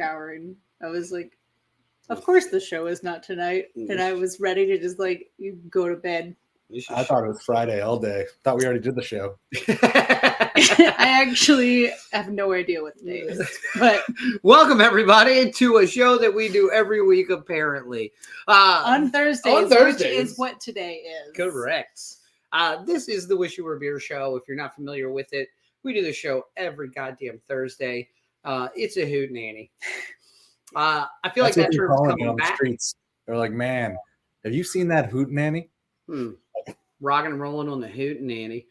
hour, and I was like, of course the show is not tonight. And I was ready to just like go to bed. I thought it was Friday all day. Thought we already did the show. I actually have no idea what today is. But welcome everybody to a show that we do every week, apparently. On Thursdays, which is what today is. Correct. This is the Wish You Were Beer show. If you're not familiar with it, we do the show every goddamn Thursday. It's a hootenanny. I feel like that term's coming back. The streets. They're like, man, have you seen that hootenanny? Rocking and rolling on the hootenanny.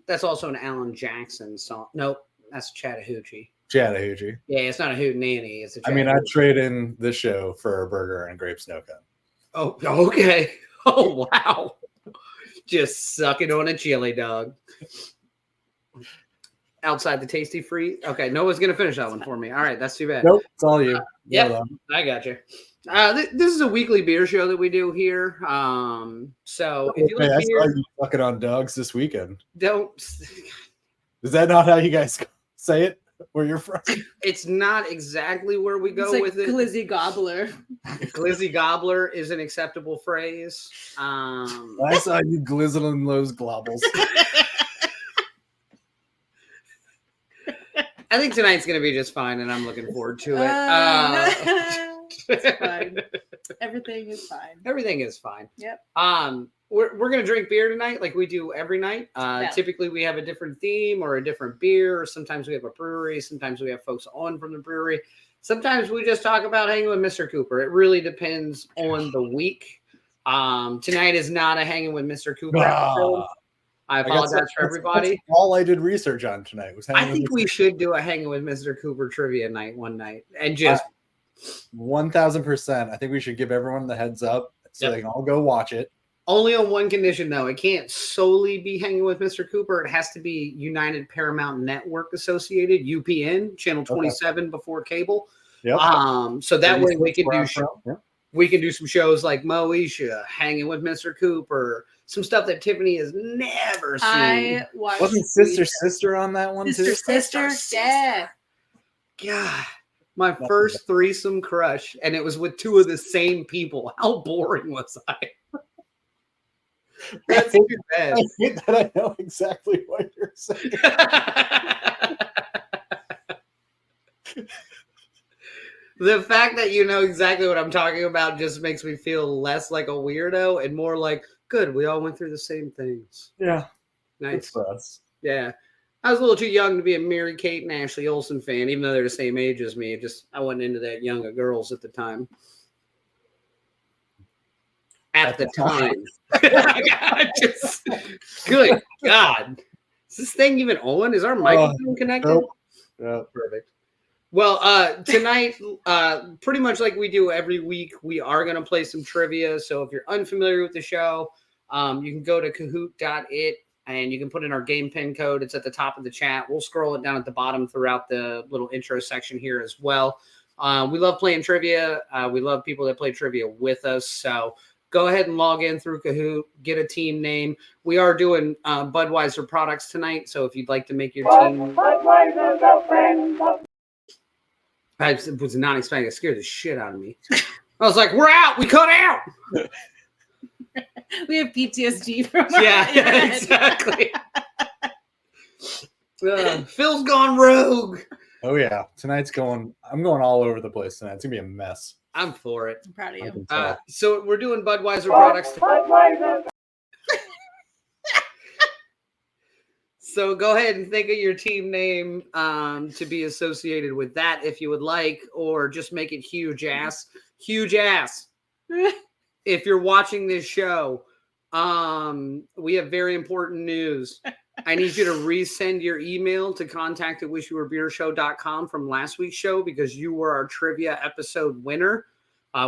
That's also an Alan Jackson song. Nope, that's Chattahoochee. Chattahoochee. Yeah, it's not a hootenanny. It's a I mean, I'd trade in this show for a burger and a grape snow cone. Oh, okay. Oh, wow. Just sucking on a chili dog. Outside the tasty free. Okay, no one's gonna finish that one for me. All right, that's too bad. Nope, it's all you. Yep, I got you. This is a weekly beer show that we do here. So if you look I here, saw you fucking on dogs this weekend. Don't. Is that not how you guys say it? Where you're from? It's not exactly where we go like with it. Glizzy gobbler. Glizzy gobbler is an acceptable phrase. I saw you glizzling those globbles. I think tonight's going to be just fine, and I'm looking forward to it. It's fine. Everything is fine. Everything is fine. Yep. We're going to drink beer tonight like we do every night. Typically, we have a different theme or a different beer. Or sometimes we have a brewery. Sometimes we have folks on from the brewery. Sometimes we just talk about hanging with Mr. Cooper. It really depends on the week. Tonight is not a hanging with Mr. Cooper episode. I apologize for everybody. That's all I did research on tonight was I think we should do a hanging with Mr. Cooper trivia night one night and just 1000%. I think we should give everyone the heads up so they can all go watch it. Only on one condition, though. It can't solely be hanging with Mr. Cooper. It has to be United Paramount Network Associated, UPN, channel 27 before cable. Yep. So that way we can do we can do some shows like Moesha, hanging with Mr. Cooper, some stuff that Tiffany has never seen. Wasn't Sister on that one too? Sister, yeah. God, my first threesome crush, and it was with two of the same people. How boring was I? That's too bad. I hate that I know exactly what you're saying. The fact that you know exactly what I'm talking about just makes me feel less like a weirdo and more like, good, we all went through the same things. Yeah. Nice. For us. Yeah. I was a little too young to be a Mary Kate and Ashley Olsen fan, even though they're the same age as me. I wasn't into that young of girls at the time. At the time. Good God. Is this thing even on? Is our microphone connected? Nope. Yeah. Perfect. Well, tonight, pretty much like we do every week, we are going to play some trivia. So if you're unfamiliar with the show, you can go to kahoot.it and you can put in our game pin code. It's at the top of the chat. We'll scroll it down at the bottom throughout the little intro section here as well. We love playing trivia. We love people that play trivia with us. So go ahead and log in through Kahoot, get a team name. We are doing Budweiser products tonight. So if you'd like to make your team... I was not expecting it. It scared the shit out of me. I was like, we're out. We cut out. We have PTSD from yeah, exactly. Phil's gone rogue. Oh, yeah. I'm going all over the place tonight. It's going to be a mess. I'm for it. I'm proud of you. So we're doing Budweiser products. So go ahead and think of your team name to be associated with that if you would like, or just make it huge ass. Huge ass. If you're watching this show, we have very important news. I need you to resend your email to contact@wishyouwerebeershow.com from last week's show because you were our trivia episode winner.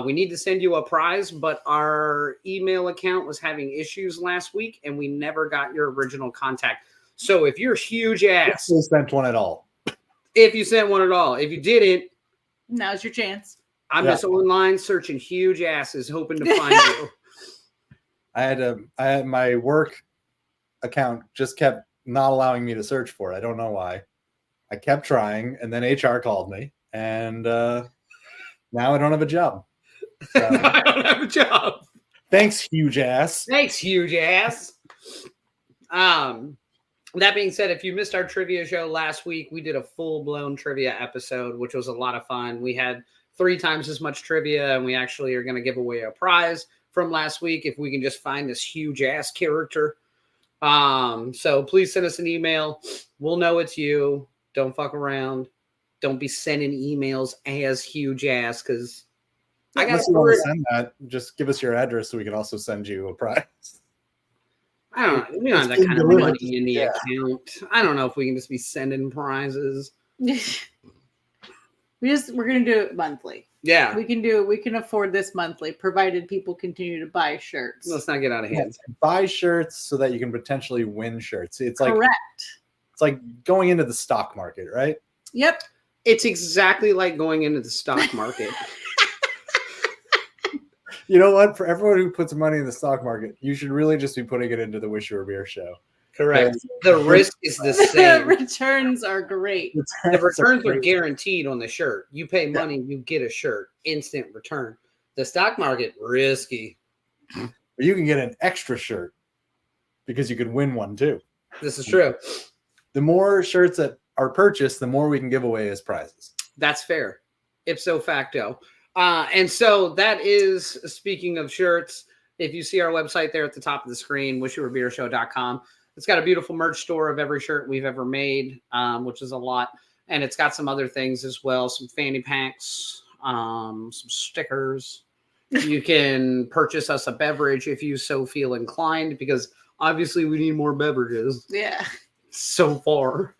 We need to send you a prize, but our email account was having issues last week and we never got your original contact. So if you're huge ass, if you sent one at all. If you sent one at all, if you didn't, now's your chance. I'm just online searching huge asses, hoping to find you. I had my work account just kept not allowing me to search for it. I don't know why. I kept trying, and then HR called me, and now I don't have a job. So, I don't have a job. thanks, huge ass. Thanks, huge ass. That being said, if you missed our trivia show last week, we did a full-blown trivia episode, which was a lot of fun. We had 3 times as much trivia, and we actually are going to give away a prize from last week if we can just find this huge ass character. So please send us an email. We'll know it's you. Don't fuck around. Don't be sending emails as huge ass, because I got to send that. Just give us your address so we can also send you a prize. I don't know. We don't have that kind of money in the account. I don't know if we can just be sending prizes. We're gonna do it monthly. Yeah. We can afford this monthly, provided people continue to buy shirts. Let's not get out of hand. Buy shirts so that you can potentially win shirts. It's like correct. It's like going into the stock market, right? Yep. It's exactly like going into the stock market. You know what? For everyone who puts money in the stock market, you should really just be putting it into the Wish You Were Beer show. Correct. The risk is the same. Returns are great. The returns are guaranteed on the shirt. You pay money, you get a shirt. Instant return. The stock market, risky. But you can get an extra shirt because you could win one too. This is true. The more shirts that are purchased, the more we can give away as prizes. That's fair. Ipso facto. And so that is, speaking of shirts, if you see our website there at the top of the screen, wishyouwerebeershow.com, it's got a beautiful merch store of every shirt we've ever made, which is a lot. And it's got some other things as well, some fanny packs, some stickers. You can purchase us a beverage if you so feel inclined, because obviously we need more beverages. Yeah. So far.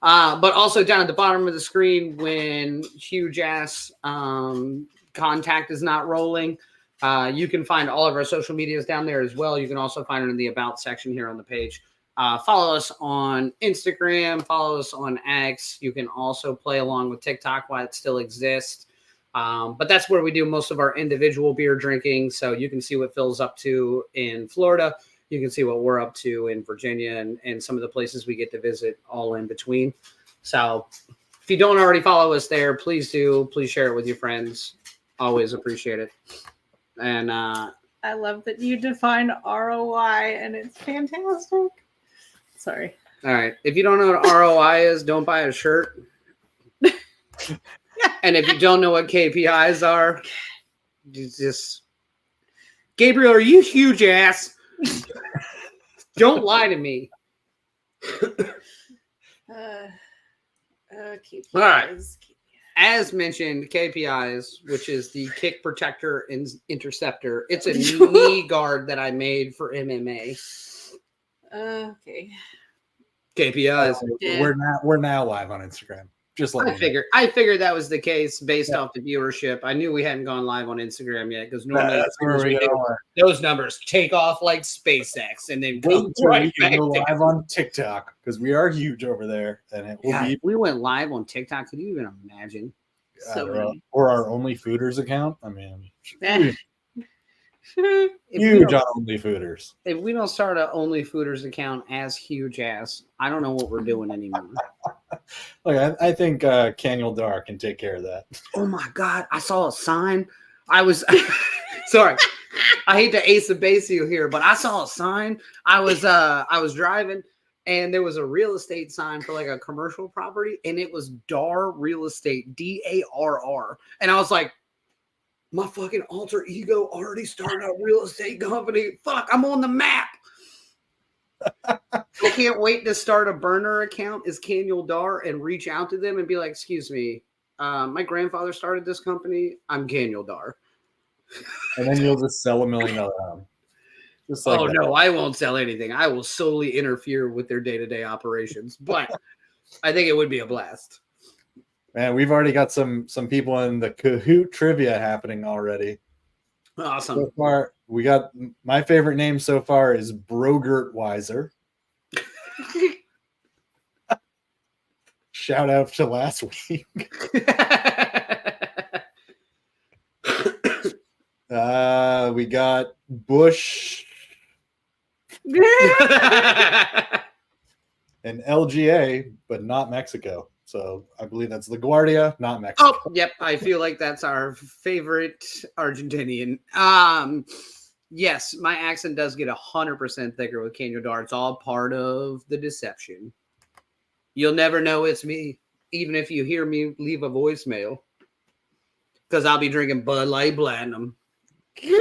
But also down at the bottom of the screen, when huge ass contact is not rolling, you can find all of our social medias down there as well. You can also find it in the About section here on the page. Follow us on Instagram. Follow us on X. You can also play along with TikTok while it still exists. But that's where we do most of our individual beer drinking. So you can see what Phil's up to in Florida. You can see what we're up to in Virginia and some of the places we get to visit all in between. So if you don't already follow us there, please do. Please share it with your friends. Always appreciate it. And I love that you define ROI, and it's fantastic. Sorry. All right. If you don't know what ROI is, don't buy a shirt. And if you don't know what KPIs are, just Gabriel, are you huge ass? Don't lie to me. KPIs. All right. As mentioned, KPIs, which is the kick protector and interceptor. It's a knee guard that I made for MMA. Okay. KPIs. Yeah. We're now live on Instagram. Just like I figured that was the case based off the viewership. I knew we hadn't gone live on Instagram yet, because normally that's where we go. Those numbers take off like SpaceX and then go right back go live on TikTok, because we are huge over there, and it will be. We went live on TikTok. Could you even imagine? Or our Only Fooders account. I mean, If huge on Only Fooders. If we don't start an Only Fooders account as huge ass, I don't know what we're doing anymore. Look, I think Caniel Dar can take care of that. Oh my God. I saw a sign. I was sorry. I hate to ace the base you here, but I saw a sign. I was driving, and there was a real estate sign for like a commercial property, and it was Dar Real Estate, DARR. And I was like, my fucking alter ego already started a real estate company. Fuck, I'm on the map. I can't wait to start a burner account as Caniel Dar and reach out to them and be like, excuse me, my grandfather started this company. I'm Caniel Dar. And then you'll just sell $1 million home. Just like that. No, I won't sell anything. I will solely interfere with their day-to-day operations. But I think it would be a blast. Man, we've already got some people in the Kahoot trivia happening already. Awesome. So far, we got my favorite name so far is Budweiser. Shout out to last week. We got Bush and LGA, but not Mexico. So I believe that's LaGuardia, not Mexico. Oh, yep. I feel like that's our favorite Argentinian. Yes, my accent does get 100% thicker with Caño Dar. It's all part of the deception. You'll never know it's me, even if you hear me leave a voicemail, because I'll be drinking Bud Light Platinum. Is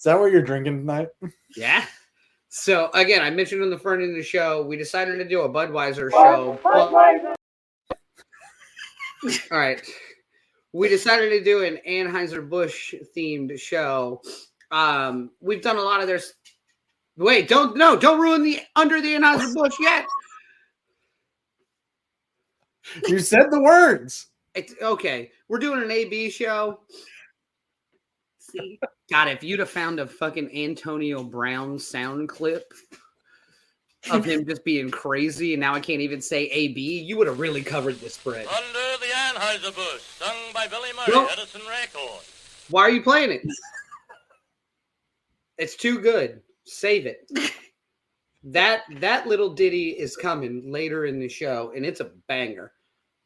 that what you're drinking tonight? Yeah. So, again, I mentioned on the front end of the show, we decided to do a Budweiser show. All right. We decided to do an Anheuser-Busch themed show. We've done a lot of their... Wait, don't ruin the Under the Anheuser-Busch yet. You said the words. It's okay. We're doing an AB show. See, God, if you'd have found a fucking Antonio Brown sound clip of him just being crazy, and now I can't even say AB, you would have really covered this spread. Under the Anheuser-Busch, sung by Billy Murray, Well- Edison Records. Why are you playing it? It's too good. Save it. That little ditty is coming later in the show, and it's a banger.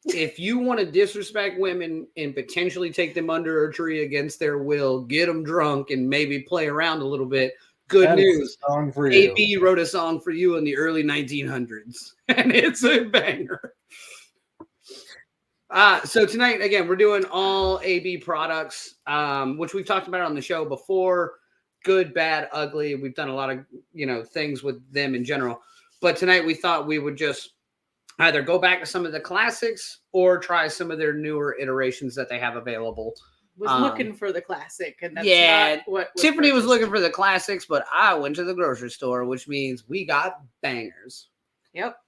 If you want to disrespect women and potentially take them under a tree against their will, get them drunk, and maybe play around a little bit, good That is news. a song for you. AB wrote a song for you in the early 1900s, and it's a banger. So tonight, again, we're doing all AB products, which we've talked about on the show before. Good, bad, ugly. We've done a lot of, things with them in general. But tonight we thought we would just either go back to some of the classics or try some of their newer iterations that they have available. was looking for the classic, and that's yeah, not what Tiffany was purchased. looking for the classics, but I went to the grocery store, which means we got bangers. Yep.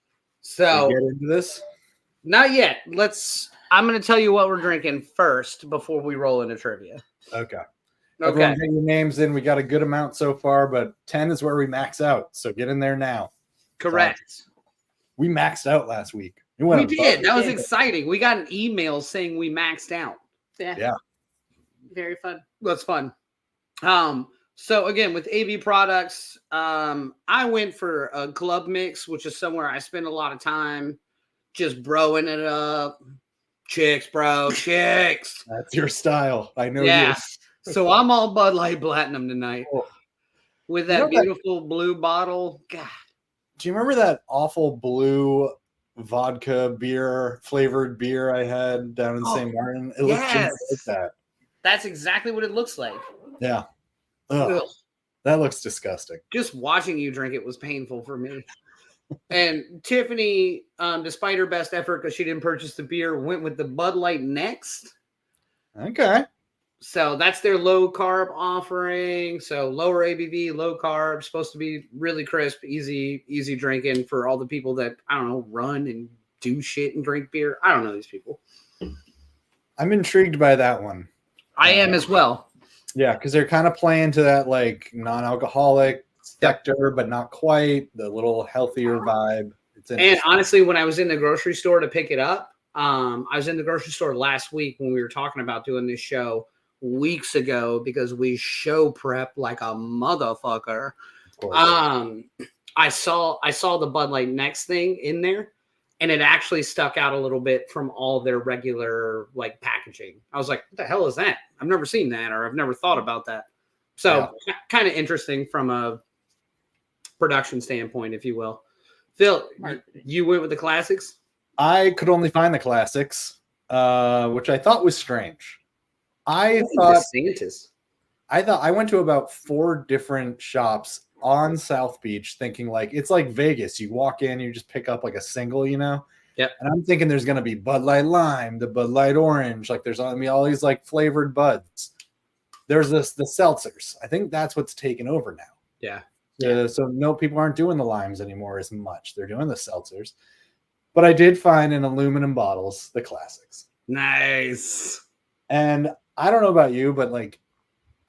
So We get into this. not yet. I'm going to tell you what we're drinking first before we roll into trivia. Okay. Okay. Everyone get your names in. We got a good amount so far, but 10 is where we max out. So get in there now. Correct. We maxed out last week. We above did. it. That was exciting. We got an email saying we maxed out. Yeah. Very fun. That's fun. So again, with AB products, I went for a club mix, which is somewhere I spend a lot of time just broing it up. Chicks, bro, chicks. That's your style. I know Yeah. you. So I'm all Bud Light Platinum tonight Oh. with You know that that- beautiful blue bottle. God. Do you remember that awful blue vodka beer, flavored beer I had down in Oh, St. Martin? It looks yes. just like that. That's exactly what it looks like. Yeah. Ugh, Ugh. that looks disgusting. Just watching you drink it was painful for me. And Tiffany, despite her best effort because she didn't purchase the beer, went with the Bud Light next. Okay. So that's their low carb offering. So lower ABV, low carb, supposed to be really crisp, easy drinking for all the people that, I don't know, run and do shit and drink beer. I don't know these people. I'm intrigued by that one. I am as well. Yeah, because they're kind of playing to that like non-alcoholic sector, but not quite the little healthier vibe. It's And interesting. honestly, when I was in the grocery store to pick it up, I was in the grocery store last week when we were talking about doing this show weeks ago because we show prep like a motherfucker. Of course. I saw the Bud Light Next thing in there, and it actually stuck out a little bit from all their regular like packaging. I was like, what the hell is that? I've never seen that, or I've never thought about that. So kind of interesting from a production standpoint, if you will. Phil, you went with the classics? I could only find the classics, which I thought was strange. I thought I went to about 4 different shops on South Beach thinking like it's like Vegas. You walk in, you just pick up like a single, Yep. And I'm thinking there's gonna be Bud Light Lime, the Bud Light Orange, like there's gonna be all these like flavored buds. There's the seltzers. I think that's what's taken over now. Yeah. So no, people aren't doing the limes anymore as much. They're doing the seltzers. But I did find in aluminum bottles the classics. Nice. And I don't know about you, but like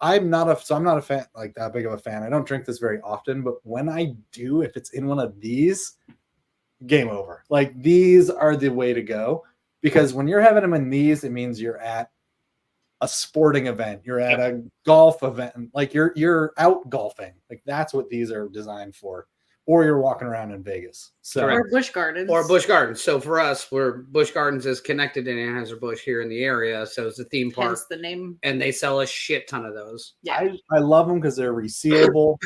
I'm not a fan, like that big of a fan. I don't drink this very often, but when I do, if it's in one of these, game over. Like these are the way to go, because when you're having them in these, it means you're at a sporting event, you're at a golf event, like you're out golfing. Like that's what these are designed for. or you're walking around in Vegas. So Correct. Or Busch Gardens. Or Busch Gardens. So for us, Busch Gardens is connected to Anheuser-Busch here in the area. So it's a theme park. Hence the name. And they sell a shit ton of those. Yeah. I love them because they're resealable.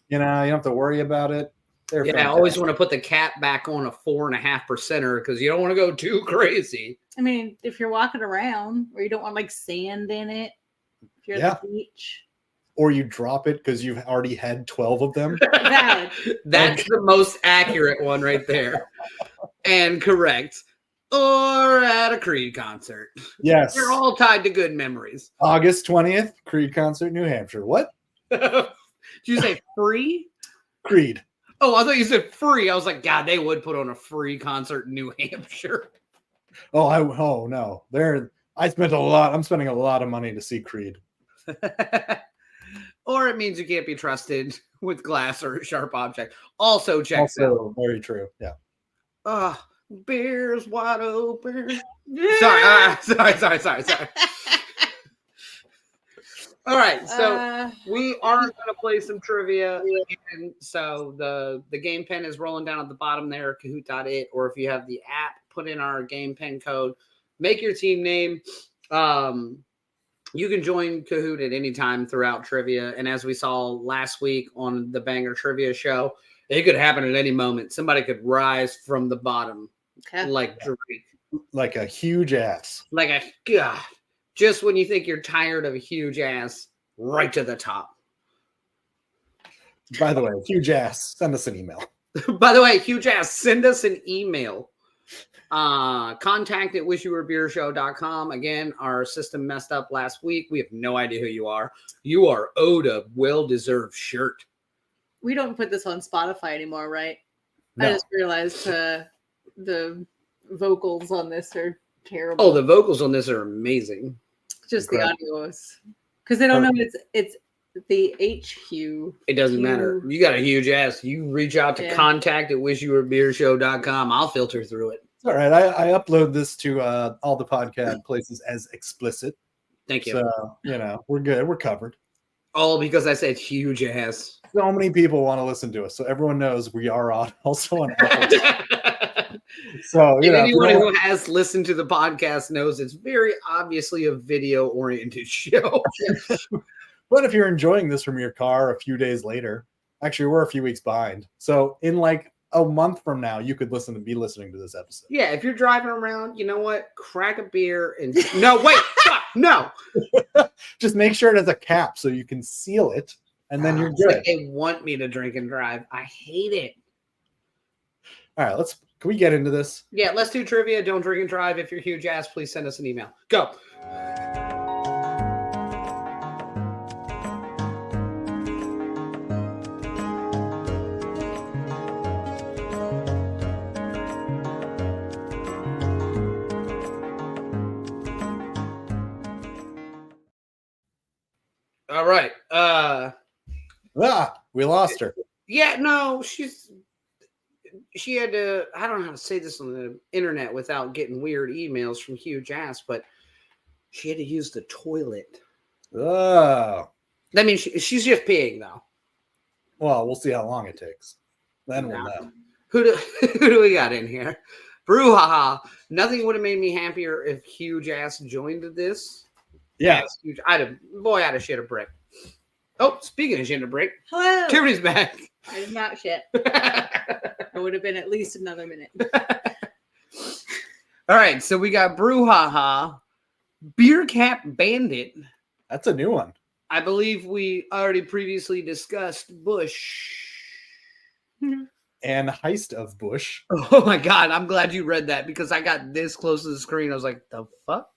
You don't have to worry about it. They're Yeah, I fantastic. always want to put the cap back on a 4.5%er because you don't want to go too crazy. I mean, if you're walking around or you don't want like sand in it, if you're Yeah. at the beach. Or you drop it because you've already had 12 of them. Valid. That's the most accurate one right there. And correct. Or at a Creed concert. Yes. They're all tied to good memories. August 20th, Creed concert, New Hampshire. What? Did you say free? Creed. Oh, I thought you said free. I was like, God, they would put on a free concert in New Hampshire. Oh no. I'm spending a lot of money to see Creed. Or it means you can't be trusted with glass or a sharp object. Also checks out. Also, very true. Yeah. Beer's wide open. Sorry. All right, so we are going to play some trivia. And so the game pen is rolling down at the bottom there, Kahoot.it, or if you have the app, put in our game pen code, make your team name. You can join Kahoot at any time throughout trivia. And as we saw last week on the Banger Trivia Show, it could happen at any moment. Somebody could rise from the bottom like Drake. Like a huge ass. Like a God. Just when you think you're tired of a huge ass, right to the top. By the way, huge ass. Send us an email. By the way, huge ass, send us an email. Contact at wishyouwerebeershow.com. Again, our system messed up last week. We have no idea who you are. You are owed a well-deserved shirt. We don't put this on Spotify anymore, right? No. I just realized the vocals on this are terrible. Oh, the vocals on this are amazing. Just Incredible. the audio is because they don't know it's the HQ. It doesn't matter. You got a huge ass. You reach out to contact at wishyouwerebeershow.com. I'll filter through it. It's all right. I upload this to all the podcast places as explicit. Thank you. So, we're good. We're covered. All because I said huge ass. So many people want to listen to us. So everyone knows we are also on Apple. So, anyone who has listened to the podcast knows it's very obviously a video-oriented show. But if you're enjoying this from your car a few days later, actually, we're a few weeks behind. So in like a month from now, you could be listening to this episode. Yeah, if you're driving around, you know what? Crack a beer and no, wait, stop, no. Just make sure it has a cap so you can seal it, and then you're It's good. like they want me to drink and drive. I hate it. All right, can we get into this? Yeah, let's do trivia. Don't drink and drive. If you're huge ass, please send us an email. Go. All right. We lost her. Yeah, no, she had to, I don't know how to say this on the internet without getting weird emails from huge ass, but she had to use the toilet. Oh. I mean, she's just peeing though. Well, we'll see how long it takes. Then we'll know. Who do we got in here? Brouhaha. Nothing would have made me happier if huge ass joined this. Yeah. Yes, huge. I'd have shit a brick. Oh, speaking of shit a brick, Hello. Tiffany's back. I did not shit. It would have been at least another minute. All right, so we got Brouhaha, Beer Cap Bandit. That's a new one. I believe we already previously discussed Bush. And Heist of Bush. Oh my God, I'm glad you read that because I got this close to the screen. I was like, the fuck?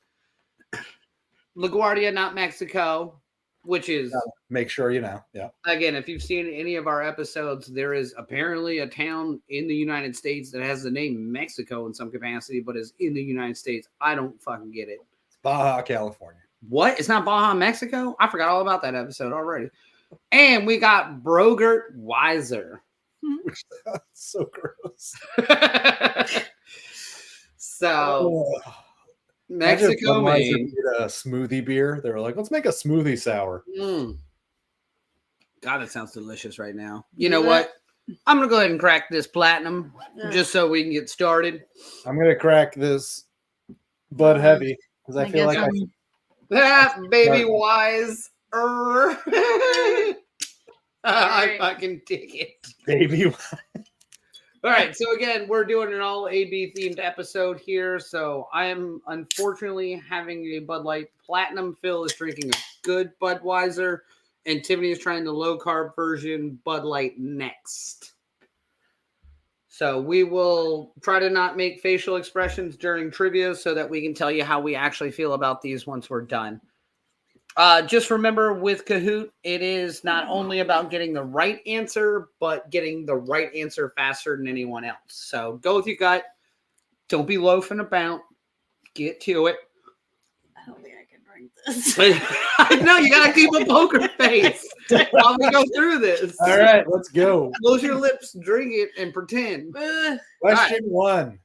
LaGuardia, not Mexico, which is, Make sure you know. Yeah. again, if you've seen any of our episodes, there is apparently a town in the United States that has the name Mexico in some capacity, but is in the United States. I don't fucking get it. It's Baja, California. What? It's not Baja, Mexico? I forgot all about that episode already. And we got Brogert Weiser. That's so gross. So, Oh. Mexico, Budweiser Maine. made a smoothie beer. They were like, let's make a smoothie sour. God, that sounds delicious right now. You know what? I'm going to go ahead and crack this platinum just so we can get started. I'm gonna crack this Bud Heavy because I feel like That baby wise. I fucking dig it. baby. All right, so again, we're doing an all AB themed episode here. So I am unfortunately having a Bud Light Platinum. Phil is drinking a good Budweiser, and Tiffany is trying the low carb version Bud Light next. So we will try to not make facial expressions during trivia so that we can tell you how we actually feel about these once we're done. Just remember with Kahoot, it is not only about getting the right answer, but getting the right answer faster than anyone else. So go with your gut. Don't be loafing about. Get to it. I don't think I can drink this. I know, you got to keep a poker face while we go through this. All right, let's go. Close your lips, drink it, and pretend. Question 1.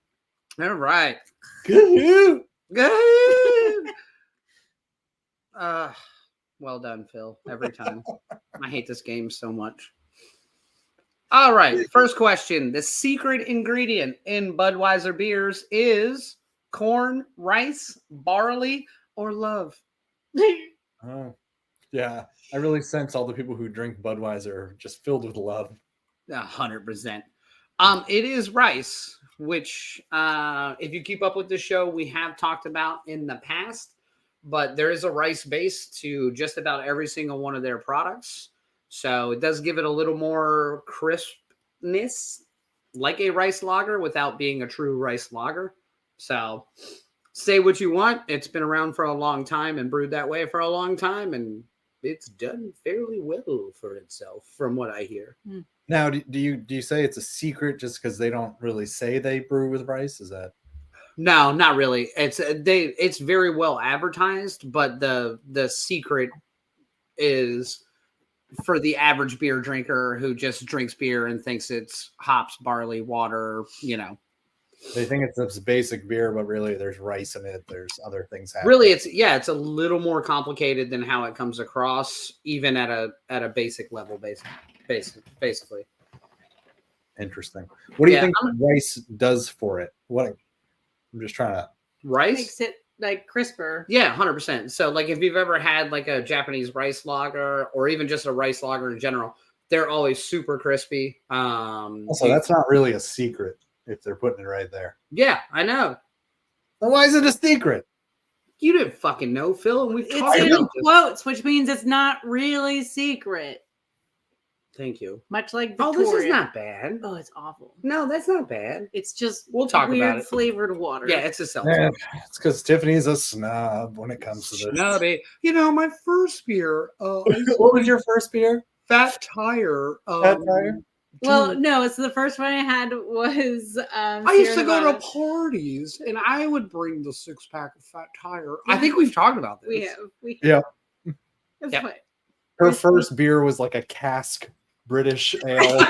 All right. Good. Good. Well done, Phil. Every time. I hate this game so much. All right. First question. The secret ingredient in Budweiser beers is corn, rice, barley, or love? Oh, yeah. I really sense all the people who drink Budweiser are just filled with love. 100%. It is rice, which if you keep up with the show, we have talked about in the past. But there is a rice base to just about every single one of their products. So it does give it a little more crispness, like a rice lager, without being a true rice lager. So say what you want. It's been around for a long time and brewed that way for a long time. And it's done fairly well for itself, from what I hear. Now, do you say it's a secret just because they don't really say they brew with rice? Is that... No, not really. It's very well advertised, but the secret is for the average beer drinker who just drinks beer and thinks it's hops, barley, water, They think it's this basic beer, but really there's rice in it. There's other things happening. Really, it's a little more complicated than how it comes across, even at a basic level, basically. Interesting. What do you think rice does for it? I'm just trying to... Rice makes it like crisper. Yeah, 100%. So like if you've ever had like a Japanese rice lager or even just a rice lager in general, they're always super crispy. Also, that's not really a secret if they're putting it right there. Yeah, I know. Then why is it a secret? You didn't fucking know, Phil, and we've talked It's in about this. quotes, which means it's not really secret. Thank you. Much like Oh, Victoria. this is not bad. Oh, it's awful. No, that's not bad. It's just We'll talk weird about it. flavored water. Yeah, it's a seltzer. Man, it's because Tiffany's a snob when it comes to this. Snobby. My first beer. What was your first beer? Fat Tire. Fat Tire? Well, no, it's the first one I had was. I used to go to parties and I would bring the 6-pack of Fat Tire. I think we've talked about this. We Yeah. That's Yep. what. Her first beer was like a cask British ale.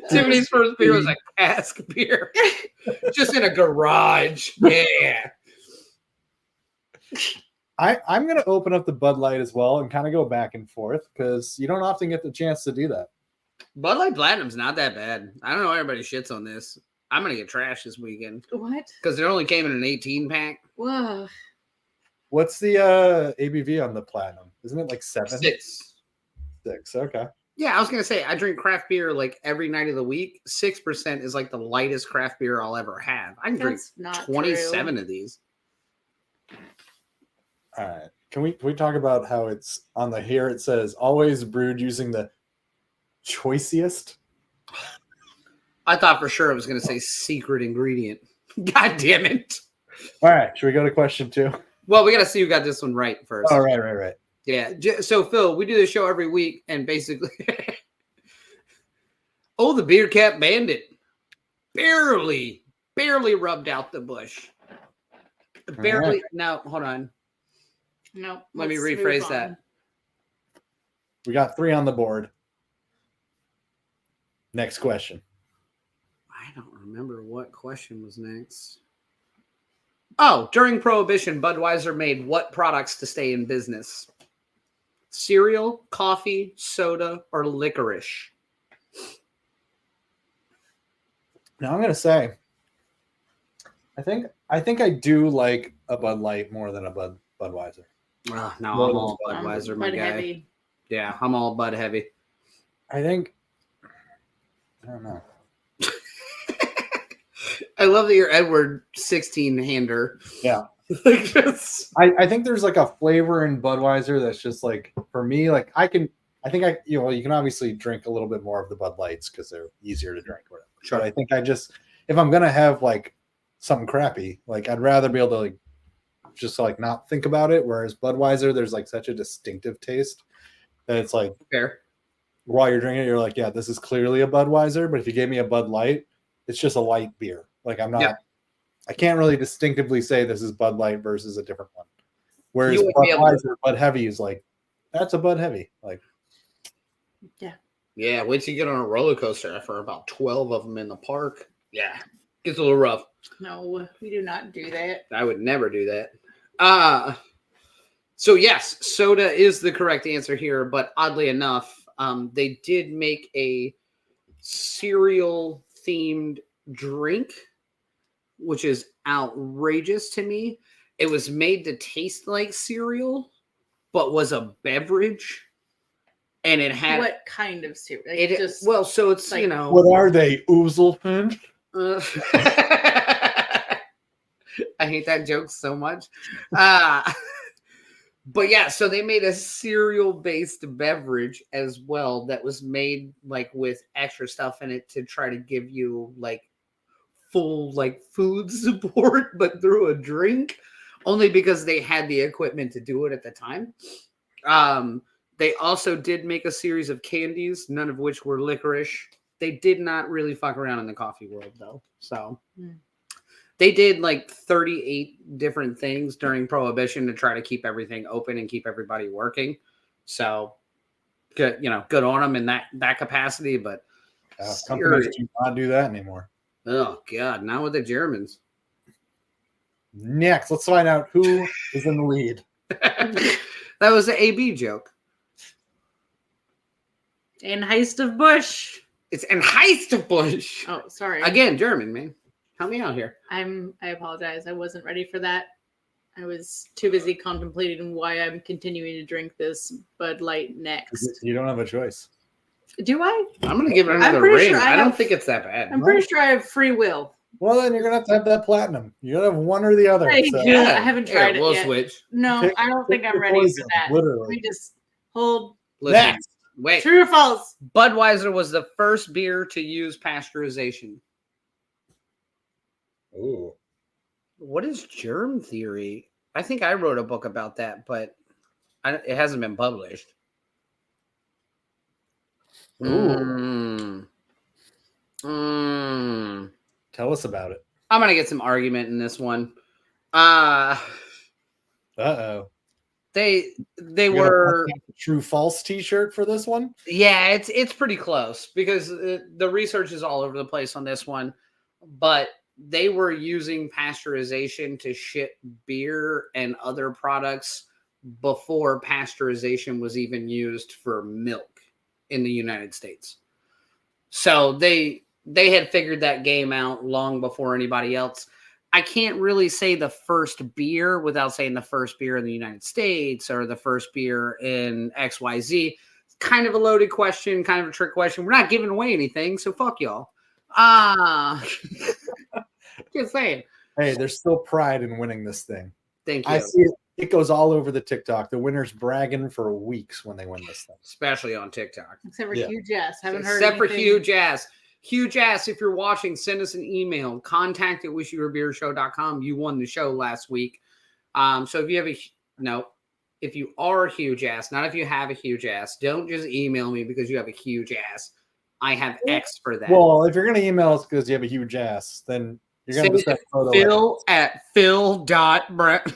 Tiffany's first beer was a cask beer, just in a garage. Yeah. I'm going to open up the Bud Light as well and kind of go back and forth because you don't often get the chance to do that. Bud Light Platinum's not that bad. I don't know why everybody shits on this. I'm going to get trashed this weekend What? because it only came in an 18-pack. Whoa. What's the ABV on the Platinum? Isn't it like 7? 6. 6. Okay. Yeah, I was going to say, I drink craft beer like every night of the week. 6% is like the lightest craft beer I'll ever have. I can That's drink not 27 of these. All right. Can we talk about how it's on the here? It says always brewed using the choicest. I thought for sure it was going to say secret ingredient. God damn it. All right. Should we go to question 2? Well, we got to see who got this one right first. Oh, right. Yeah. So, Phil, we do this show every week, and basically, the beer cap bandit barely rubbed out the bush. Barely. Right. No, hold on. No. Let me let's rephrase move that. on. We got 3 on the board. Next question. I don't remember what question was next. Oh, during Prohibition, Budweiser made what products to stay in business? Cereal, coffee, soda, or licorice? Now I'm gonna say, I think I do like a Bud Light more than a Budweiser. No, I'm More than all Bud. Budweiser, my Bud guy. heavy. Yeah, I'm all Bud heavy. I think I don't know. I love that you're Edward 16-hander. Yeah. Like just I think there's like a flavor in Budweiser that's just like for me, like I think you can obviously drink a little bit more of the Bud Lights because they're easier to drink, whatever. Sure. But I think if I'm gonna have like something crappy, like I'd rather be able to like just like not think about it. Whereas Budweiser, there's like such a distinctive taste that it's like fair. while you're drinking it, you're like, yeah, this is clearly a Budweiser. But if you gave me a Bud Light, it's just a light beer. Like I'm not. Yeah. I can't really distinctively say this is Bud Light versus a different one. Whereas You would be able Budweiser, Bud Heavy is like, that's a Bud Heavy. Like, Yeah, wait till you get on a roller coaster after about 12 of them in the park. Yeah, gets a little rough. No, we do not do that. I would never do that. So yes, soda is the correct answer here, but oddly enough, they did make a cereal themed drink, which is outrageous to me. It was made to taste like cereal, but was a beverage. And it had What kind of cereal? Like, it just well, so it's like- you know what are they? Oozlefinch? I hate that joke so much. But yeah, so they made a cereal-based beverage as well that was made like with extra stuff in it to try to give you like full like food support, but through a drink, only because they had the equipment to do it at the time. They also did make a series of candies, none of which were licorice. They did not really fuck around in the coffee world, though. So they did like 38 different things during Prohibition to try to keep everything open and keep everybody working. So, good, good on them in that capacity. But Companies do not do that anymore. Oh God, not with the Germans. Next, let's find out who is in the lead. That was an AB joke. In Heist of Bush. It's an Heist of Bush. Oh, sorry. Again, German, man. Help me out here. I apologize. I wasn't ready for that. I was too busy contemplating why I'm continuing to drink this Bud Light next. You don't have a choice. Do I? I'm going to give it I'm another pretty ring. sure I I don't have- think it's that bad. I'm pretty sure I have free will. Well, then you're gonna have that platinum. You're gonna have one or the other. Hey, So. yeah. I haven't tried it We'll yet. switch. No, Pick- I don't think pick I'm your ready poison, for that. literally. Let me just hold. Listen, Next. wait. True or false? Budweiser was the first beer to use pasteurization. Ooh. What is germ theory? I think I wrote a book about that, but it hasn't been published. Ooh. Tell us about it. I'm gonna get some argument in this one. Uh-oh. They You're were gonna put a true false t-shirt for this one? yeah, it's pretty close because the research is all over the place on this one, but they were using pasteurization to ship beer and other products before pasteurization was even used for milk in the United States. So they had figured that game out long before anybody else. I can't really say the first beer without saying the first beer in the United States or the first beer in XYZ. It's kind of a loaded question, kind of a trick question. We're not giving away anything, so fuck y'all. Just saying. Hey, there's still pride in winning this thing. Thank you. I see it. It goes all over the TikTok. The winner's bragging for weeks when they win this thing. Especially on TikTok. Except for Yeah. Huge Ass. Haven't heard Except for anything. Huge Ass. Huge Ass, if you're watching, send us an email. Contact at wishyouwerebeershow.com. You won the show last week. So if you have if you are a huge ass, not if you have a huge ass, don't just email me because you have a huge ass. I have X for that. Well, if you're going to email us because you have a huge ass, then you're going to Send send a photo. Phil at phil.brent.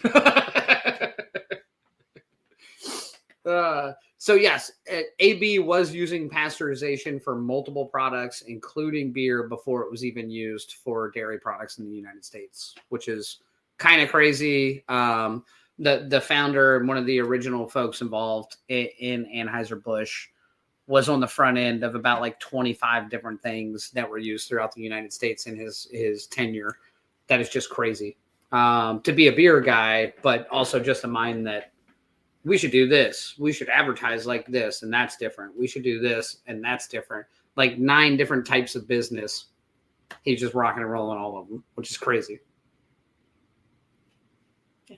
So yes, AB was using pasteurization for multiple products, including beer, before it was even used for dairy products in the United States, which is kind of crazy. the founder and one of the original folks involved in Anheuser-Busch was on the front end of about like 25 different things that were used throughout the United States in his tenure. That is just crazy. To be a beer guy, but also just a mind that we should do this. We should advertise like this, and that's different. We should do this, and that's different. Like 9 different types of business. He's just rocking and rolling all of them, which is crazy.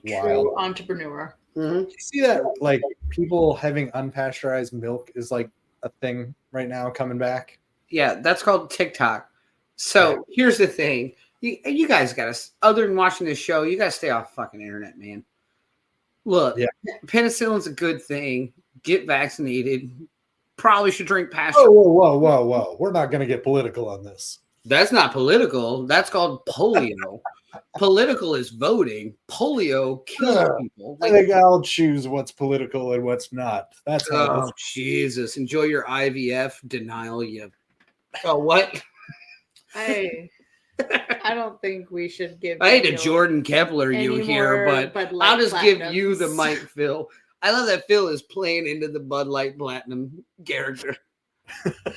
True entrepreneur. Mm-hmm. You see that like people having unpasteurized milk is like a thing right now coming back. Yeah, that's called TikTok. So here's the thing. You guys got to, other than watching this show, you got to stay off fucking internet, man. Look, penicillin's a good thing. Get vaccinated. Probably should drink pasture. Whoa. We're not going to get political on this. That's not political. That's called polio. Political is voting. Polio kills people. I think I'll choose what's political and what's not. That's how Jesus. Enjoy your IVF denial, you. Oh, what? I don't think we should give. I hate to Jordan Kepler you here, but I'll just give you the mic, Phil. I love that Phil is playing into the Bud Light Platinum character.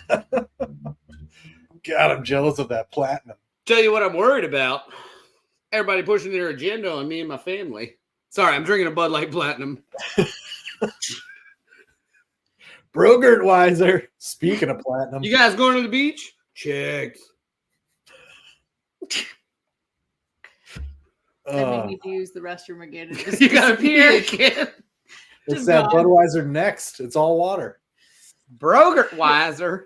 God, I'm jealous of that platinum. Tell you what I'm worried about. Everybody pushing their agenda on me and my family. Sorry, I'm drinking a Bud Light Platinum. Budweiser. Speaking of platinum. You guys going to the beach? Checked. I need to use the restroom again. You got to pee again. It's that Budweiser next. It's all water. Budweiser.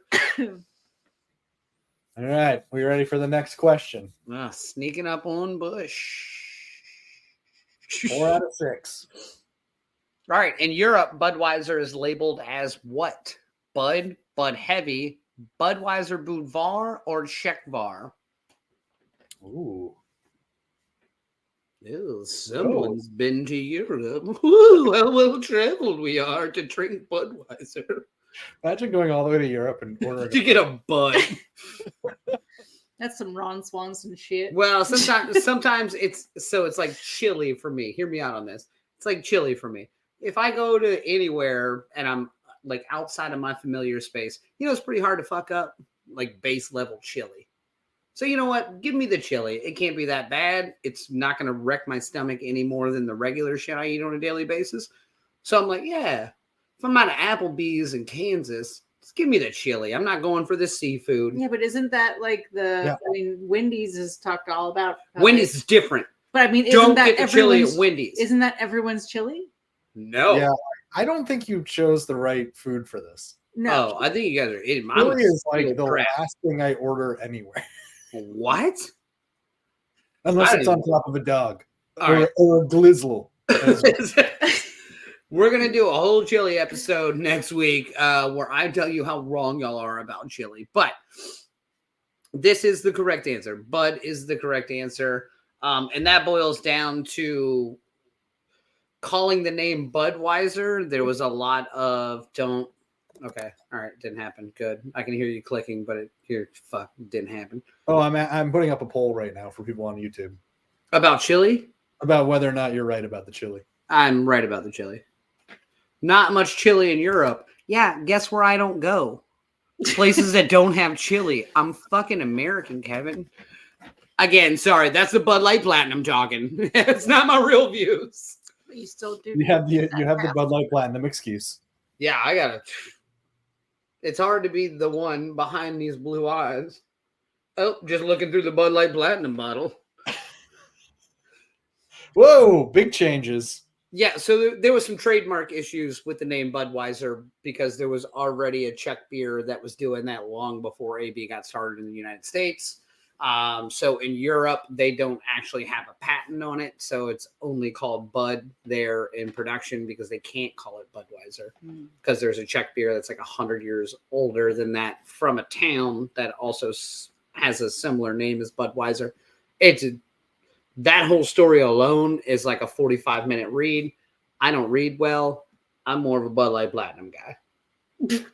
All right. We ready for the next question? Sneaking up on Bush. 4 out of 6. All right. In Europe, Budweiser is labeled as what? Bud Heavy, Budweiser Budvar, or Czechvar? Ooh. Ew, someone's been to Europe. Ooh, how well traveled we are to drink Budweiser. Imagine going all the way to Europe and ordering to get a Bud. That's some Ron Swanson shit. Well, sometimes it's like chili for me. Hear me out on this. It's like chili for me. If I go to anywhere and I'm like outside of my familiar space, it's pretty hard to fuck up like base level chili. So you know what? Give me the chili. It can't be that bad. It's not going to wreck my stomach any more than the regular shit I eat on a daily basis. So I'm like, yeah, if I'm out of Applebee's in Kansas, just give me the chili. I'm not going for the seafood. Yeah, but isn't that like I mean, Wendy's has talked all about. Wendy's is different. But I mean, don't get the chili at Wendy's. Isn't that everyone's chili? No. Yeah, I don't think you chose the right food for this. No. I think you guys are eating. Chili is like the last thing I order anywhere. What? Unless it's on top of a dog or a glizzle. We're going to do a whole chili episode next week where I tell you how wrong y'all are about chili. But this is the correct answer. Bud is the correct answer. And that boils down to calling the name Budweiser. There was a lot of Okay. All right. Didn't happen. Good. I can hear you clicking, but it didn't happen. Oh, I'm putting up a poll right now for people on YouTube. About chili? About whether or not you're right about the chili. I'm right about the chili. Not much chili in Europe. Yeah. Guess where I don't go? Places that don't have chili. I'm fucking American, Kevin. Again, sorry. That's the Bud Light Platinum talking. It's not my real views. But you still do. You have the Bud Light Platinum excuse. Yeah, I got it. It's hard to be the one behind these blue eyes. Oh, just looking through the Bud Light Platinum bottle. Whoa, big changes. Yeah, so there was some trademark issues with the name Budweiser because there was already a Czech beer that was doing that long before AB got started in the United States. So in Europe, they don't actually have a patent on it. So it's only called Bud there in production because they can't call it Budweiser because there's a Czech beer that's like 100 years older than that from a town that also has a similar name as Budweiser. That whole story alone is like a 45-minute read. I don't read well. I'm more of a Bud Light Platinum guy.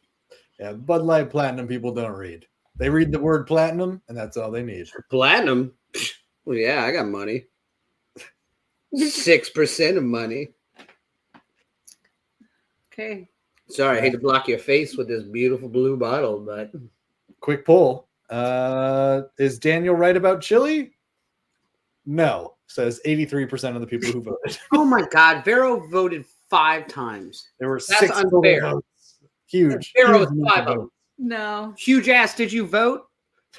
Yeah, Bud Light Platinum people don't read. They read the word platinum, and that's all they need. Platinum? Well, yeah, I got money. 6% of money. Okay. Sorry, I hate to block your face with this beautiful blue bottle, but Quick poll. Is Daniel right about chili? No, says 83% of the people who voted. oh my God, Vero voted 5 times. There were That's 6 total unfair. votes. Huge. Vero huge is number 5 of of votes. them. No. Huge ass, did you vote?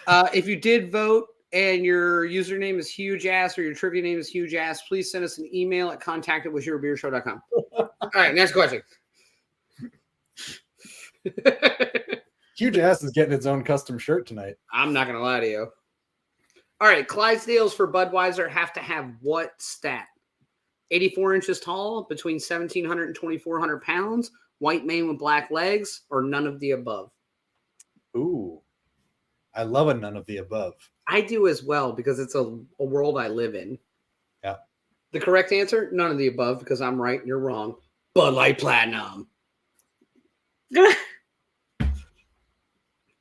If you did vote and your username is huge ass or your trivia name is huge ass, please send us an email at contact@wishyourbeershow.com. All right, next question. Huge ass is getting its own custom shirt tonight. I'm not going to lie to you. All right, Clydesdales for Budweiser have to have what stat? 84 inches tall, between 1,700 and 2,400 pounds, white mane with black legs, or none of the above? Ooh. I love a none of the above. I do as well because it's a world I live in. Yeah. The correct answer, none of the above because I'm right and you're wrong. Bud Light Platinum.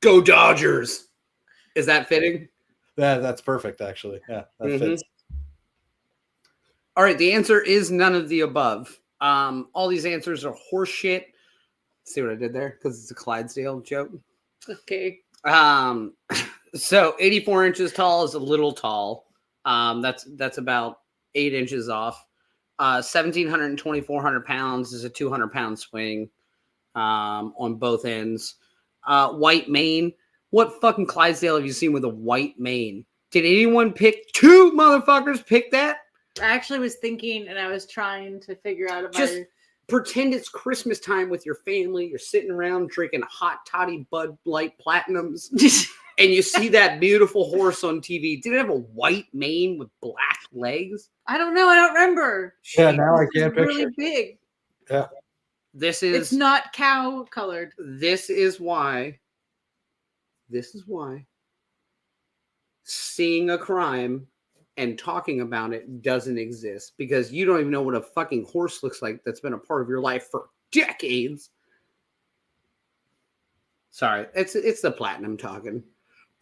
Go Dodgers. Is that fitting? That's perfect, actually. Yeah, that fits. All right, the answer is none of the above. All these answers are horse shit. See what I did there? Because it's a Clydesdale joke. Okay. So 84 inches tall is a little tall. That's about 8 inches off. 1,700 and 2,400 pounds is a 200-pound swing on both ends. White mane. What fucking Clydesdale have you seen with a white mane? Did anyone pick 2 motherfuckers pick that? I actually was thinking, and I was trying to figure out if Just pretend it's Christmas time with your family. You're sitting around drinking hot toddy Bud Light Platinums, and you see that beautiful horse on TV. Did it have a white mane with black legs? I don't know. I don't remember. Yeah, now I It's can't picture. really big. Yeah. This It's is not cow colored. this is why seeing a crime and talking about it doesn't exist, because you don't even know what a fucking horse looks like that's been a part of your life for decades. Sorry, it's the platinum talking.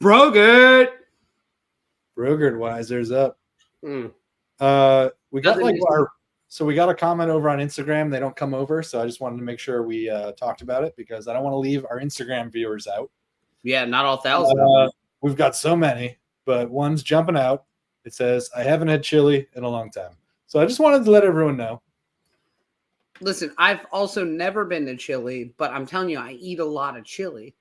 Brogert. Weiser's up. Mm. We got Nothing we got a comment over on Instagram. They don't come over, so I just wanted to make sure we talked about it because I don't want to leave our Instagram viewers out. Yeah, not all 1,000. We've got so many, but one's jumping out. It says, I haven't had chili in a long time. So I just wanted to let everyone know. Listen, I've also never been to Chile, but I'm telling you, I eat a lot of chili.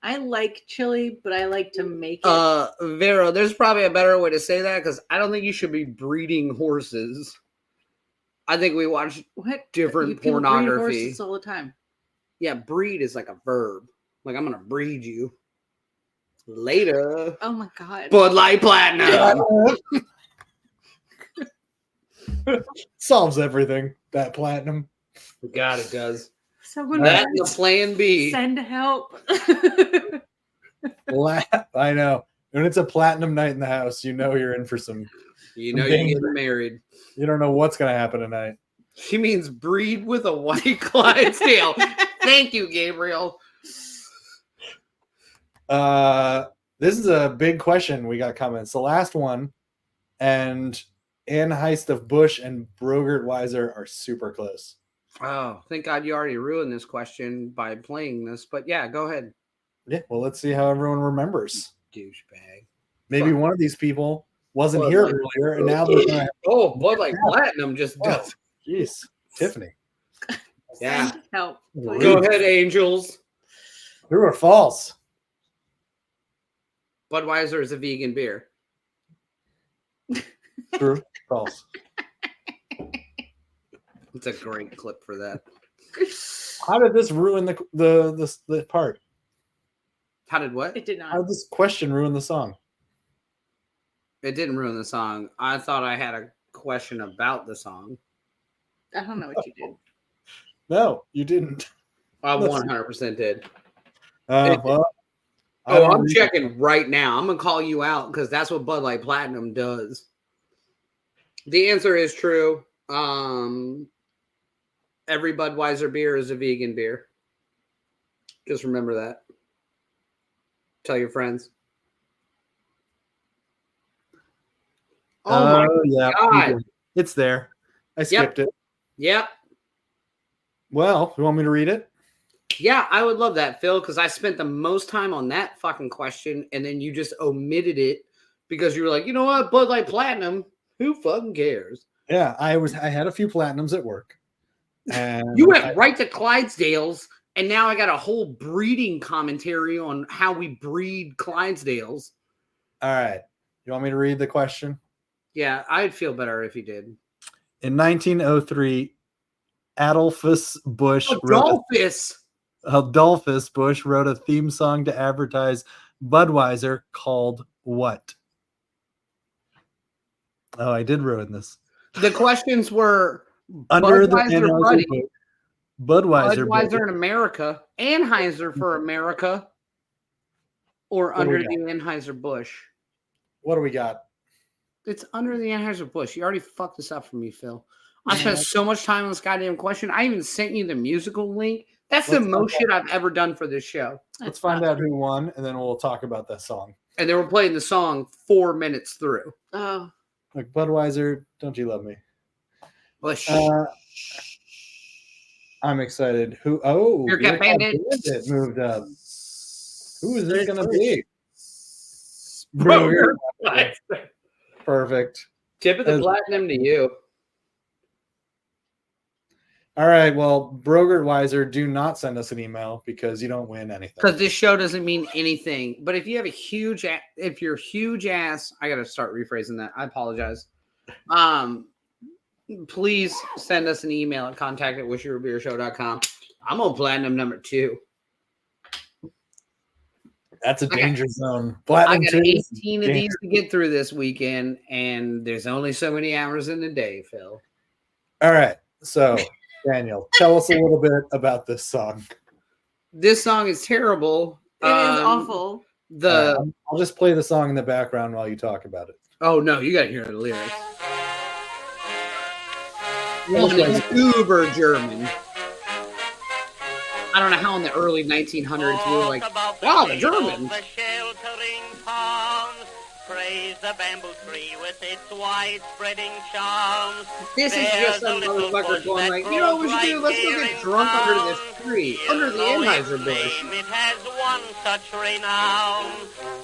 I like chili, but I like to make it. Vero, there's probably a better way to say that because I don't think you should be breeding horses. I think we watch different People breed pornography. horses all the time. Yeah, breed is like a verb. Like, I'm going to breed you. Later. Oh my god. Bud Light Platinum. Solves everything, that platinum. God, it does. Someone That and the plan B. send help. I know. When it's a platinum night in the house, you know you're in for some. You know you're getting married. You don't know what's going to happen tonight. She means breed with a white Clydesdale. Thank you, Gabriel. This is a big question. We got comments. The last one, and Ann Heist of Bush and Brogert Weiser are super close. Oh, thank God you already ruined this question by playing this. But yeah, go ahead. Yeah, well, let's see how everyone remembers. Douchebag. Maybe one of these people wasn't here earlier, and now they're going to. Oh, Bud Light Platinum just does. Jeez, Tiffany. Yeah. Send help. please. Go ahead, Angels. True or false? Budweiser is a vegan beer. True. False. It's a great clip for that. How did this ruin the part? How did what? It did How not. did this question ruin the song? It didn't ruin the song. I thought I had a question about the song. I don't know what you did. No, you didn't. I 100% did. Well, I'm checking right now. I'm going to call you out because that's what Bud Light Platinum does. The answer is true. Every Budweiser beer is a vegan beer. Just remember that. Tell your friends. Oh my yeah, God. It's there. I skipped it. Yep. Well, you want me to read it? Yeah, I would love that, Phil, because I spent the most time on that fucking question, and then you just omitted it because you were like, you know what, Bud Light Platinum, who fucking cares? Yeah, I had a few platinums at work. And You went right to Clydesdales, and now I got a whole breeding commentary on how we breed Clydesdales. All right. You want me to read the question? Yeah, I'd feel better if you did. In 1903, Adolphus Bush Adolphus Bush wrote a theme song to advertise Budweiser called what? Oh, I did ruin this. The questions were Under Budweiser Budweiser in America, Anheuser for America, or under the Anheuser-Busch. What do we got? It's under the Anheuser-Busch. You already fucked this up for me, Phil. I spent so much time on this goddamn question. I even sent you the musical link. That's the most shit I've ever done for this show. Let's find out who won, and then we'll talk about that song. And they were playing the song 4 minutes through. Oh. Like Budweiser, Don't You Love Me? Bush. I'm excited. Who? Oh, Beer Cat Bandit moved up. Who is it going to be? Broger. Perfect. Tip of the platinum to you. All right. Well, Brogerweiser, do not send us an email because you don't win anything. Because this show doesn't mean anything. But if you have a huge, if you're huge ass, I got to start rephrasing that. I apologize. Please send us an email at contact@wishyourebeershow.com. I'm on platinum number 2. That's a danger zone. I got 18 of these to get through this weekend, and there's only so many hours in the day, Phil. All right. So, Daniel, tell us a little bit about this song. This song is terrible. It is awful. I'll just play the song in the background while you talk about it. Oh, no, you got to hear the lyrics. One is uber German. I don't know how in the early 1900s we were like, wow, the Germans. The sheltering palms, praise the bamboo tree with its wide spreading charms. This is just some motherfucker going like, you know what we should do? Let's go get drunk under this tree, under the Anheuser-Busch. It has one such renown.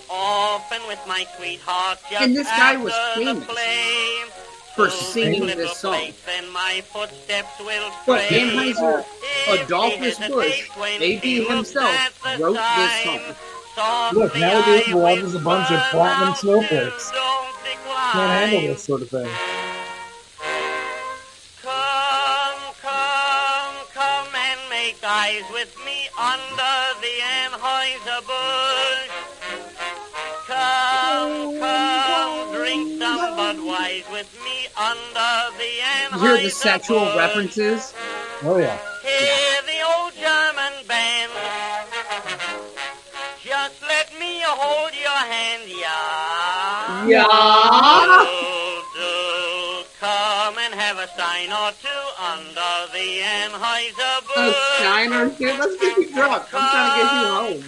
Often with my sweetheart just and this guy was after the famous play. for singing this song. But Anheuser, Adolphus Busch, AB himself, wrote this song. Look, nowadays the world is a bunch of platinum snowflakes. Can't handle this sort of thing. Come and make eyes with me under the Anheuser-Busch. Come, drink some Budweiser with me under the Anheuser-Busch. You hear the sexual references? Oh, yeah. Hear the old German band. Just let me hold your hand, yeah. Yeah. Do come and have a stein or two under the Anheuser-Busch. A stein or two? Let's get you drunk. I'm trying to get you home.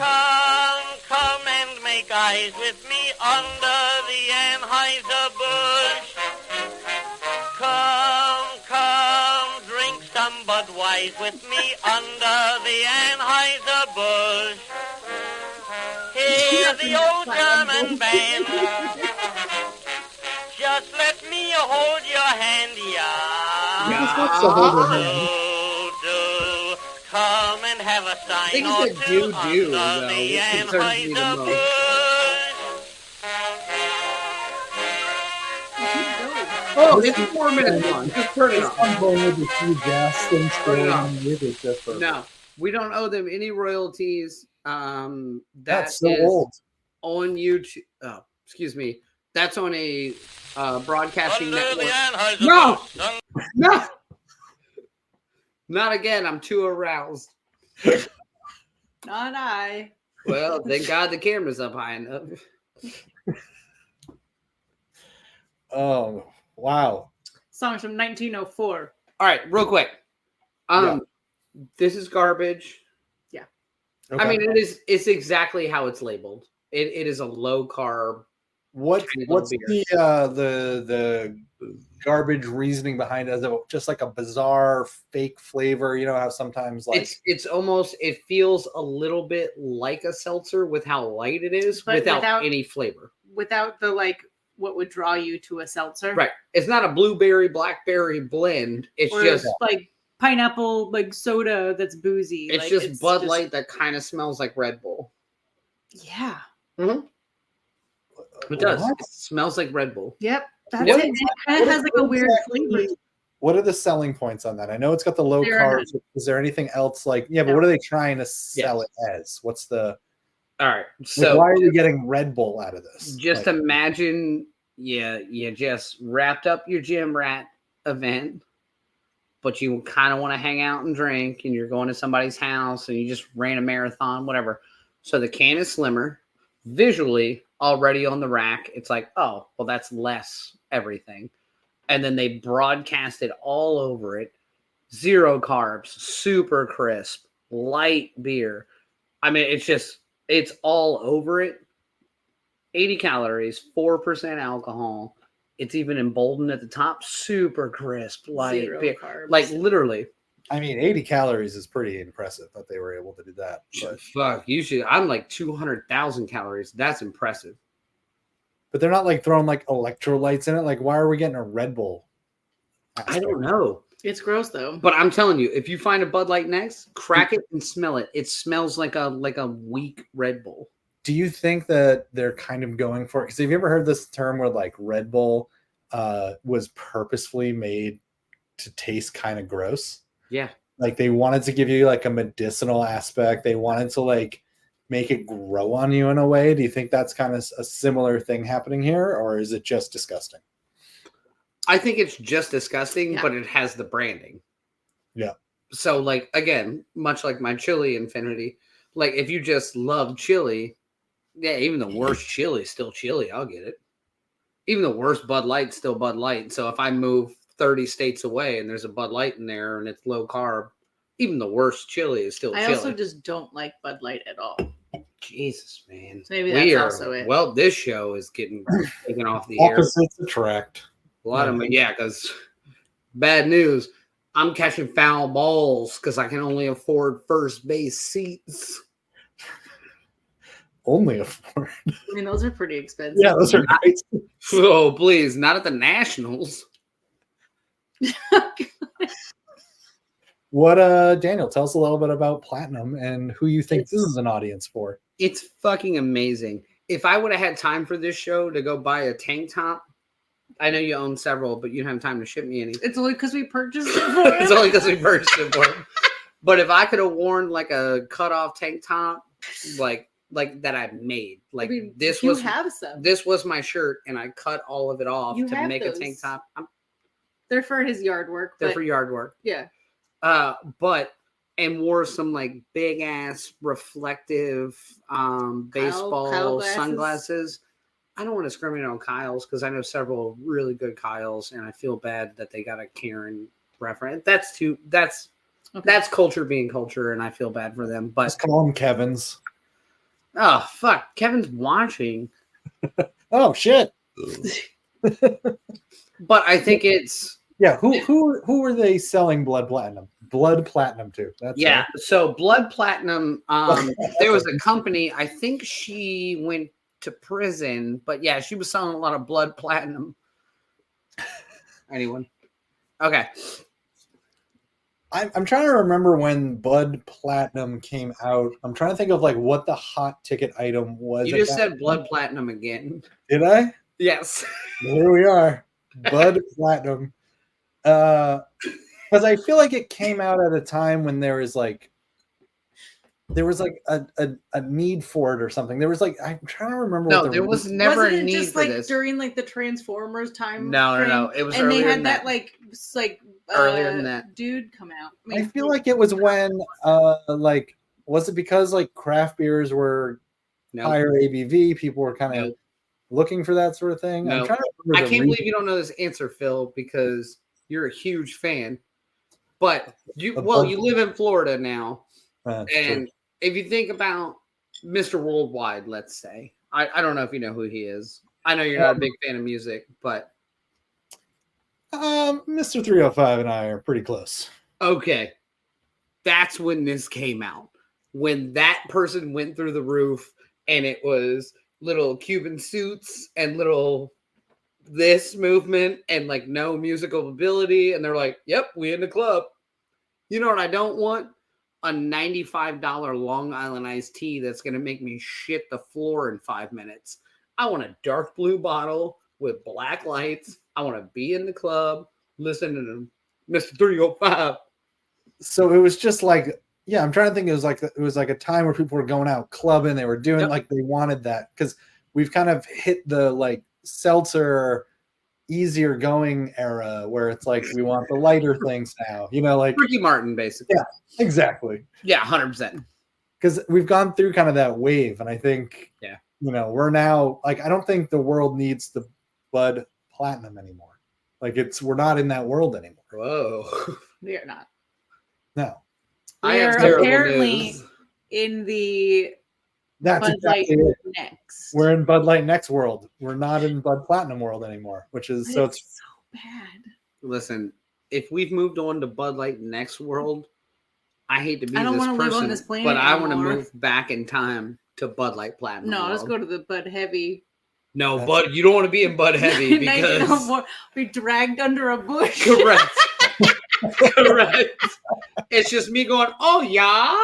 Come and make eyes with me under the Anheuser-Busch. Come, drink some Budweiser with me under the Anheuser-Busch. Hear the old German band. Just let me hold your hand, do come and have a I think sign or it's a two do-do, though, under the which concerns me the most. Oh, it's 4 minutes long. Just turn it off. I'm going with the huge ass thing. No, we don't owe them any royalties. That's so old. On YouTube. Oh, excuse me. That's on a broadcasting network. No! No! Not again. I'm too aroused. Not I. Well, thank God the camera's up high enough. Oh, wow. Song's from 1904. All right, real quick. This is garbage. Yeah. Okay. I mean, it's exactly how it's labeled. It is a low carb What's Tiny little the garbage reasoning behind it? As just like a bizarre fake flavor, you know how sometimes like it's almost, it feels a little bit like a seltzer with how light it is, But without any flavor. Without the like what would draw you to a seltzer. Right. It's not a blueberry blackberry blend. It's Or just like pineapple like soda that's boozy. it's like, just Bud Light that kind of smells like Red Bull. Yeah. Mm-hmm. It does. What? It smells like Red Bull. Yep. That's What it. is- It kind of has like a weird flavor. What are the selling points on that? I know it's got the low There are carbs. Is there anything else like but No. what are they trying to sell it as? What's the All right. like, So why are we getting Red Bull out of this? just Like, imagine you just wrapped up your gym rat event, but you kind of want to hang out and drink, and you're going to somebody's house and you just ran a marathon, whatever. So the can is slimmer, visually already on the rack. It's like, oh, well, that's less everything. And then they broadcast it all over it. 0 carbs, super crisp, light beer. I mean, it's all over it. 80 calories, 4% alcohol. It's even emboldened at the top, super crisp, light Zero beer. carbs. Like literally. I mean, 80 calories is pretty impressive that they were able to do that. But, Fuck, usually I'm like 200,000 calories. That's impressive. but they're not like throwing like electrolytes in it. Like, why are we getting a Red Bull? I don't know. It's gross though. But I'm telling you, if you find a Bud Light next, crack it and smell it. It smells like a weak Red Bull. Do you think that they're kind of going for it? Because have you ever heard this term where like Red Bull was purposefully made to taste kind of gross? Yeah. Like they wanted to give you like a medicinal aspect. They wanted to like make it grow on you in a way. Do you think that's kind of a similar thing happening here, or is it just disgusting? I think it's just disgusting, Yeah. but it has the branding. Yeah. So, like, again, much like my chili infinity, like if you just love chili, yeah, even the worst chili is still chili. I'll get it. Even the worst Bud Light's still Bud Light. So if I move 30 states away and there's a Bud Light in there and it's low carb, even the worst chili is still I chili. also just don't like Bud Light at all. Jesus, man. So maybe that's also it. Well, this show is getting taken off the air. Opposites attract. A lot of them, yeah, because bad news. I'm catching foul balls because I can only afford first base seats. Only afford. I mean, those are pretty expensive. Yeah, those are great. Oh, please, not at the Nationals. What Daniel, tell us a little bit about Platinum and who you think this is an audience for. It's fucking amazing. If I would have had time for this show to go buy a tank top, I know you own several, but you don't have time to ship me any. It's only because we purchased it for It's him. only because we purchased it for him. But if I could have worn like a cutoff tank top, like that I made, like I mean, this you was have some. this was my shirt, and I cut all of it off You to have make a those. tank top. They're for his yard work. They're But for yard work. yeah. And wore some like big ass reflective baseball Kyle glasses? sunglasses. I don't want to discriminate on Kyle's because I know several really good Kyle's, and I feel bad that they got a Karen reference. That's culture being culture, and I feel bad for them. But Let's call them Kevin's. oh fuck, Kevin's watching. Oh shit. But I think it's Yeah, who are they selling Blood Platinum? Blood Platinum to? That's yeah. it. So Blood Platinum, there was a company. I think she went to prison, but yeah, she was selling a lot of Blood Platinum. Anyone? Okay. I'm trying to remember when Bud Platinum came out. I'm trying to think of like what the hot ticket item was. You at just that said Blood time. Platinum again. Did I? Yes. Here we are. Bud Platinum. Because I feel like it came out at a time when there was like a need for it or something. There was like, I'm trying to remember. No, what the there was never Wasn't a it need just for like this. during like the Transformers time? No. frame? It was and they earlier had than that that. earlier than that. dude come out. I feel like it was when like, was it because like craft beers were No. higher ABV, people were kind of No. looking for that sort of thing? No. I'm trying to I remember can't believe you don't know this answer, Phil, because you're a huge fan. But you live in Florida now. And if you think about Mr. Worldwide, let's say, I don't know if you know who he is. I know you're not a big fan of music, but Mr. 305 and I are pretty close. okay. That's when this came out. When that person went through the roof and it was little Cuban suits and little this movement and like no musical ability. And they're like, yep, we in the club. You know what I don't want? A $95 Long Island iced tea that's going to make me shit the floor in 5 minutes. I want a dark blue bottle with black lights. I want to be in the club listening to Mr. 305. So it was just like, yeah, I'm trying to think. It was like a time where people were going out clubbing. They were doing like they wanted that, because we've kind of hit the like seltzer easier going era where it's like we want the lighter things now, you know, like Ricky Martin, basically. Yeah, exactly. Yeah, 100%. Because we've gone through kind of that wave, and I think, yeah, you know, we're now like, I don't think the world needs the Bud Platinum anymore. Like we're not in that world anymore. Whoa, We are not. No, I We have are terrible apparently news. in the that's Bud Light exactly it. next. We're in Bud Light next world. We're not in Bud Platinum world anymore, which is so it's so bad. Listen, if we've moved on to Bud Light next world, I hate to be I don't this wanna person, live on this planet but I want to anymore. move back in time to Bud Light Platinum. No, let's world. go to the Bud Heavy. No, Bud, you don't want to be in Bud Heavy because we dragged under a bush. correct, correct. It's just me going, oh yeah,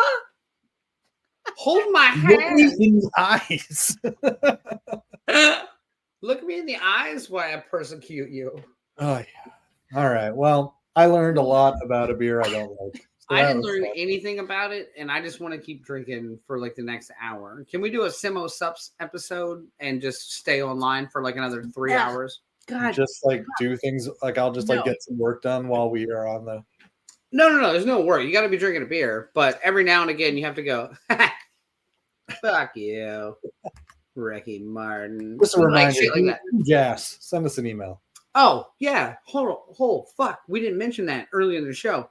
hold my look me hand, in the eyes. look me in the eyes while I persecute you. Oh yeah. All right. Well, I learned a lot about a beer I don't like. So I that didn't was learn fun. anything about it, and I just want to keep drinking for like the next hour. Can we do a Simo Sups episode and just stay online for like another 3 Yeah. hours? God, Just like do things like I'll just like No. get some work done while we are on the. No. There's no worry. You got to be drinking a beer, but every now and again you have to go. Fuck you, Ricky Martin. Just a Like reminder, shit like that. Jas, send us an email. Oh yeah, hold fuck. We didn't mention that earlier in the show.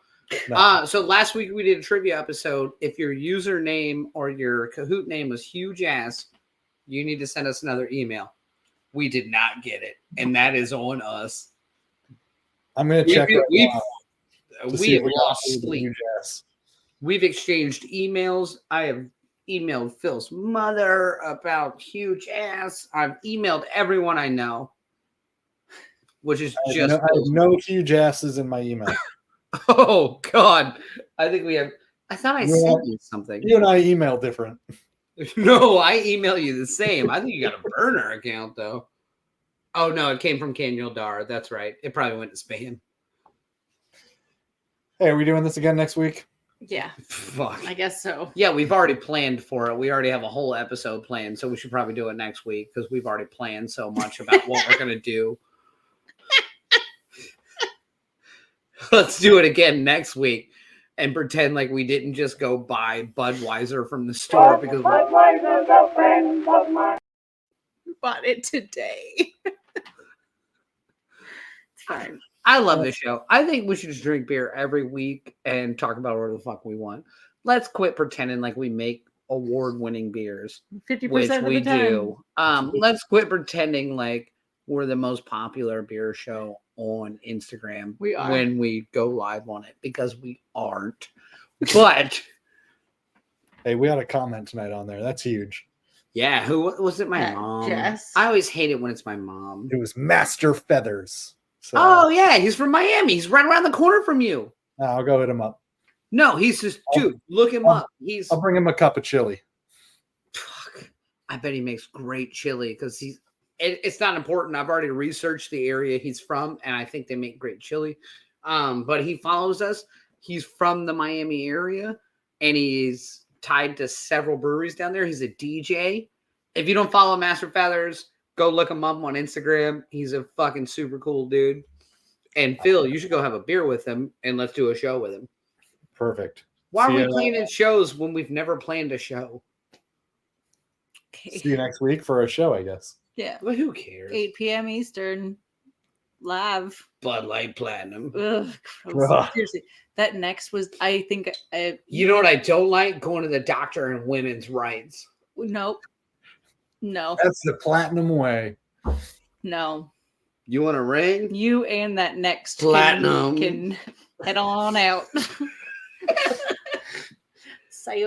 No. So last week we did a trivia episode. If your username or your Kahoot name was Huge Ass, you need to send us another email. We did not get it, and that is on us. I'm gonna check. We right now to see have if we got lost any of the sleep. new Jas. We've exchanged emails. I have emailed Phil's mother about Huge Ass. I've emailed everyone I know, which is I just have no huge asses in my email. oh god. I think we have. I thought I Yeah. sent you something. You and I email different. No, I email you the same. I think you got a burner account though. Oh no, it came from Kaniel Dar. That's right. It probably went to spam. Hey, are we doing this again next week? yeah, Fuck. I guess so. Yeah, we've already planned for it. We already have a whole episode planned, so we should probably do it next week because we've already planned so much about what we're gonna do. Let's do it again next week and pretend like we didn't just go buy Budweiser from the store because Budweiser's a friend of mine. Bought it today. It's fine. I love this show. I think we should just drink beer every week and talk about whatever the fuck we want. Let's quit pretending like we make award-winning beers, 50% which of we the time. do. Let's quit pretending like we're the most popular beer show on Instagram. We are. when we go live on it because we aren't. But Hey, we had a comment tonight on there. That's huge. yeah, who was it? My That mom. Jess. I always hate it when it's my mom. It was Master Feathers. So Oh yeah, he's from Miami. He's right around the corner from you. I'll go hit him up. No, he's just dude. Look him I'll- up. He's I'll bring him a cup of chili. fuck. I bet he makes great chili because he's. It's not important. I've already researched the area he's from, and I think they make great chili. But he follows us. He's from the Miami area, and he's tied to several breweries down there. He's a DJ. If you don't follow Master Feathers, go look him up on Instagram. He's a fucking super cool dude. And Phil, you should go have a beer with him, and let's do a show with him. Perfect. Why are See we ya. planning shows when we've never planned a show? Okay. See you next week for a show, I guess. Yeah. But who cares? 8 p.m. Eastern, live. Bud Light Platinum. Ugh, gross. Ugh. Seriously, that next was. I think. You know what I don't like? Going to the doctor and women's rights. Nope. No. That's the platinum way. No. You want a ring? You and that next Platinum. can head on out.